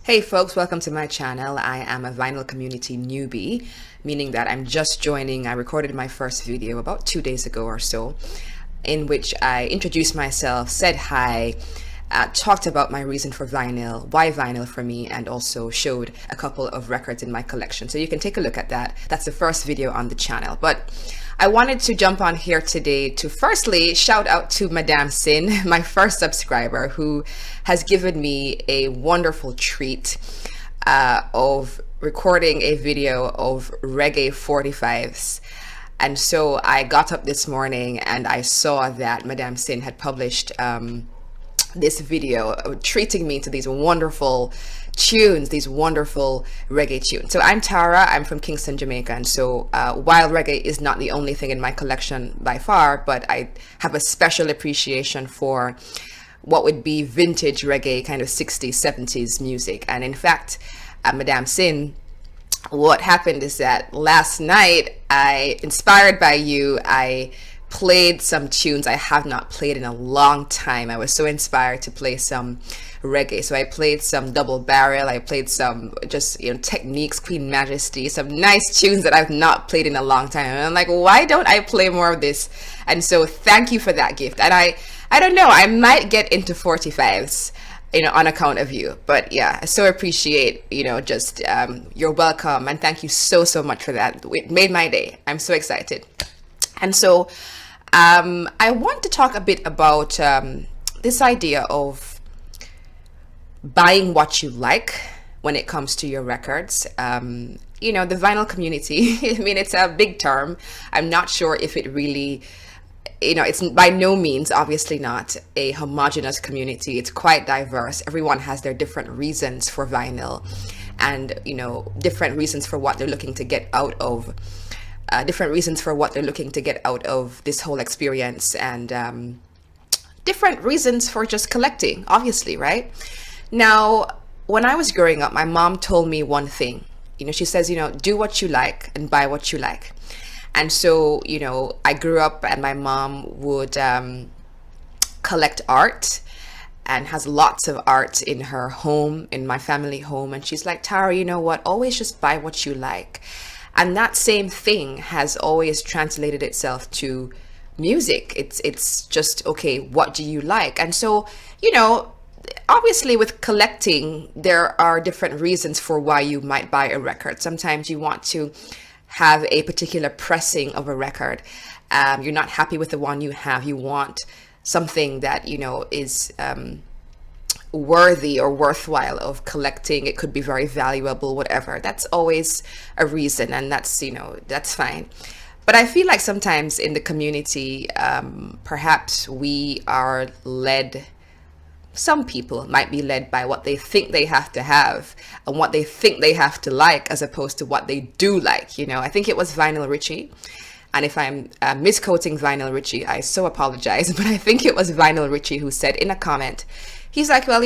Hey folks, welcome to my channel. I am a vinyl community newbie, meaning that I'm just joining. I recorded my first video about 2 days ago or so, in which I introduced myself, said hi, talked about my reason for vinyl, why vinyl for me, and also showed a couple of records in my collection. So you can take a look at that. That's the first video on the channel. But I wanted to jump on here today to firstly shout out to Madame Sin, my first subscriber, who has given me a wonderful treat of recording a video of reggae 45s. And so I got up this morning and I saw that Madame Sin had published this video treating me to these wonderful tunes, these wonderful reggae tunes. So I'm Tara, I'm from Kingston, Jamaica, and so while reggae is not the only thing in my collection by far, but I have a special appreciation for what would be vintage reggae, kind of 60s, 70s music. And in fact, Madame Sin, what happened is that last night, inspired by you, I played some tunes I have not played in a long time. I was so inspired to play some reggae, so I played some Double Barrel, I played some just Techniques, Queen Majesty, some nice tunes that I've not played in a long time, and I'm like, why don't I play more of this? And so thank you for that gift. And I don't know, I might get into 45s on account of you, but yeah, I so appreciate just you're welcome, and thank you so much for that. It made my day. I'm so excited. And so I want to talk a bit about this idea of buying what you like when it comes to your records. The vinyl community, I mean, it's a big term. I'm not sure if it really, it's by no means, obviously not a homogenous community. It's quite diverse. Everyone has their different reasons for vinyl and, different reasons for what they're looking to get out of this whole experience, and different reasons for just collecting, obviously, right? Now, when I was growing up, my mom told me one thing. She says, do what you like and buy what you like. And so, I grew up and my mom would collect art and has lots of art in her home, in my family home. And she's like, Tara, you know what? Always just buy what you like. And that same thing has always translated itself to music. It's just, okay, what do you like? And so, obviously with collecting, there are different reasons for why you might buy a record. Sometimes you want to have a particular pressing of a record. You're not happy with the one you have. You want something that, is worthy or worthwhile of collecting. It could be very valuable, whatever. That's always a reason, and that's fine. But I feel like sometimes in the community, perhaps we are led, some people might be led by what they think they have to have and what they think they have to like, as opposed to what they do like. I think it was Vinyl Richie, and if I'm misquoting Vinyl Richie, I so apologize, but I think it was Vinyl Richie who said in a comment, he's like, well,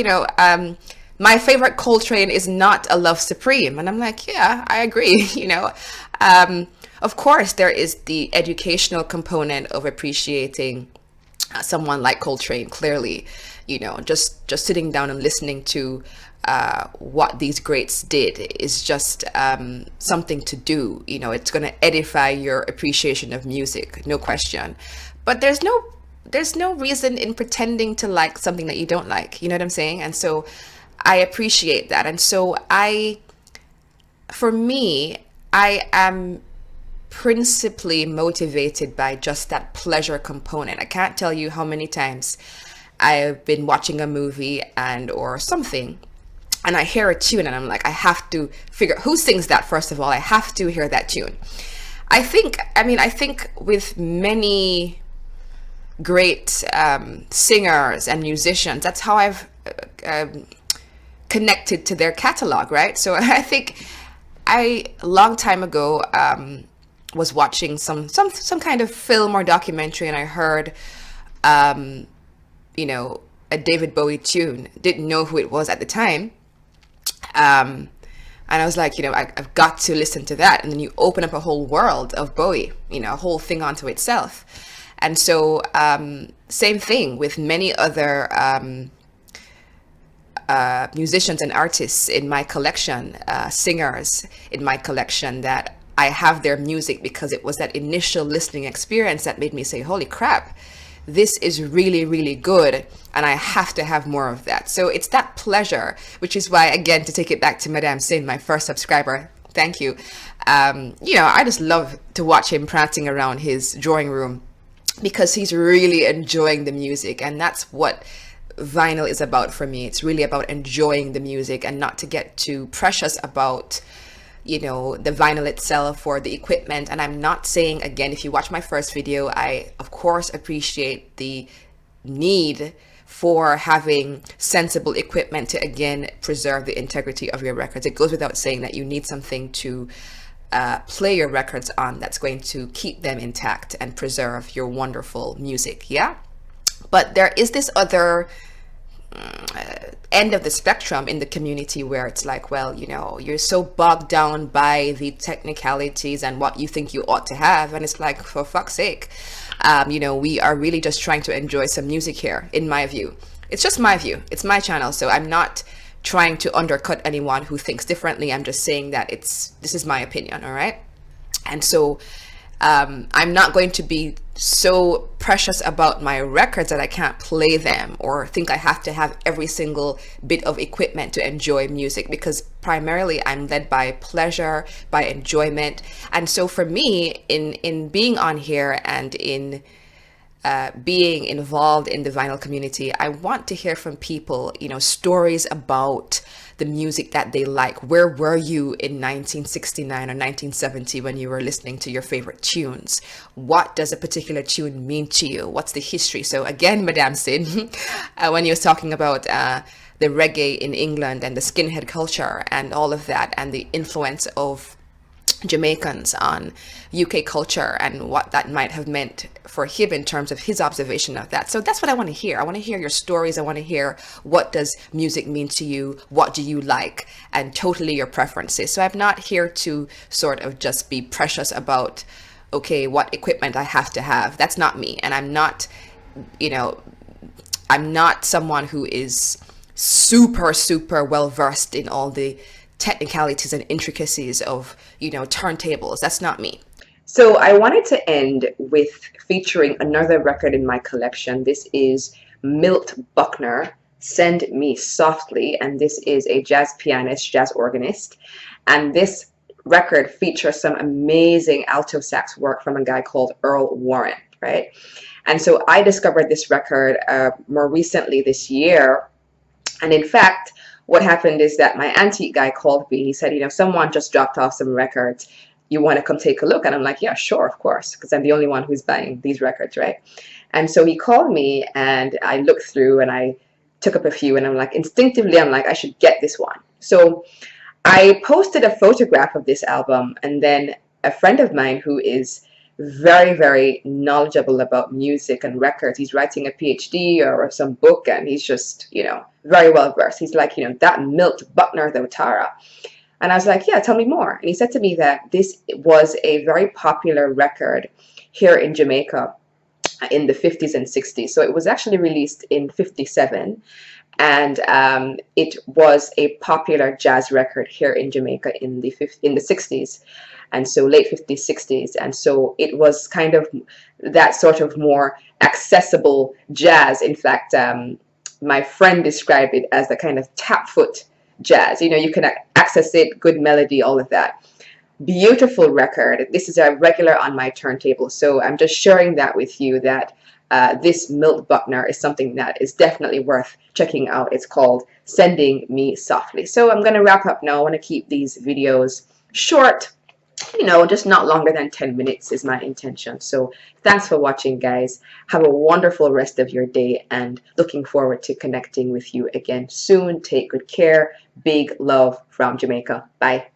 my favorite Coltrane is not a Love Supreme. And I'm like, yeah, I agree. Of course, there is the educational component of appreciating someone like Coltrane. Clearly, just sitting down and listening to what these greats did is just something to do. It's going to edify your appreciation of music, no question. But there's no reason in pretending to like something that you don't like. You know what I'm saying? And so I appreciate that. And so for me, I am principally motivated by just that pleasure component. I can't tell you how many times I've been watching a movie or something, and I hear a tune and I'm like, I have to figure who sings that. First of all, I have to hear that tune. I think with many great singers and musicians, that's how I've connected to their catalog, right? So I think a long time ago was watching some kind of film or documentary, and I heard a David Bowie tune. Didn't know who it was at the time, and I was like, I've got to listen to that. And then you open up a whole world of Bowie, a whole thing onto itself. And so same thing with many other musicians and artists in my collection, singers in my collection, that I have their music because it was that initial listening experience that made me say, holy crap, this is really, really good, and I have to have more of that. So it's that pleasure, which is why, again, to take it back to Madame Sin, my first subscriber, thank you. I just love to watch him prancing around his drawing room because he's really enjoying the music, and that's what vinyl is about for me. It's really about enjoying the music and not to get too precious about the vinyl itself or the equipment. And I'm not saying, again, if you watch my first video, I of course appreciate the need for having sensible equipment to, again, preserve the integrity of your records. It goes without saying that you need something to play your records on that's going to keep them intact and preserve your wonderful music, yeah? But there is this other end of the spectrum in the community where it's like, well, you're so bogged down by the technicalities and what you think you ought to have, and it's like, for fuck's sake, we are really just trying to enjoy some music here, in my view. It's just my view. It's my channel, so I'm not trying to undercut anyone who thinks differently. I'm just saying that this is my opinion, all right? And so I'm not going to be so precious about my records that I can't play them or think I have to have every single bit of equipment to enjoy music, because primarily I'm led by pleasure, by enjoyment. And so for me, in being on here and in being involved in the vinyl community, I want to hear from people, stories about the music that they like. Where were you in 1969 or 1970 when you were listening to your favorite tunes? What does a particular tune mean to you? What's the history? So again, Madame Sin, when you were talking about the reggae in England and the skinhead culture and all of that, and the influence of Jamaicans on UK culture and what that might have meant for him in terms of his observation of that. So that's what I want to hear. I want to hear your stories. I want to hear, what does music mean to you? What do you like? And totally your preferences. So I'm not here to sort of just be precious about, okay, what equipment I have to have. That's not me. And I'm not someone who is super, super well versed in all the technicalities and intricacies of, turntables. That's not me. So I wanted to end with featuring another record in my collection. This is Milt Buckner, Send Me Softly, and this is a jazz pianist, jazz organist. And this record features some amazing alto sax work from a guy called Earl Warren, right? And so I discovered this record more recently this year. And in fact, what happened is that my antique guy called me. He said, someone just dropped off some records. You want to come take a look? And I'm like, yeah, sure, of course, because I'm the only one who's buying these records, right? And so he called me, and I looked through, and I took up a few, and I'm like, instinctively, I'm like, I should get this one. So I posted a photograph of this album, and then a friend of mine who is very, very knowledgeable about music and records, he's writing a PhD or some book, and he's just, very well versed. He's like, that Milt Buckner, though, Tara. And I was like, yeah, tell me more. And he said to me that this was a very popular record here in Jamaica in the 50s and 60s. So it was actually released in 57. And it was a popular jazz record here in Jamaica in the 60s. And so late 50s, 60s. And so it was kind of that sort of more accessible jazz. In fact, my friend described it as the kind of tap foot jazz. You can access it, good melody, all of that. Beautiful record. This is a regular on my turntable. So I'm just sharing that with you, that this Milt Buckner is something that is definitely worth checking out. It's called Sending Me Softly. So I'm going to wrap up now. I want to keep these videos short. Just not longer than 10 minutes is my intention. So thanks for watching, guys. Have a wonderful rest of your day, and looking forward to connecting with you again soon. Take good care. Big love from Jamaica. Bye.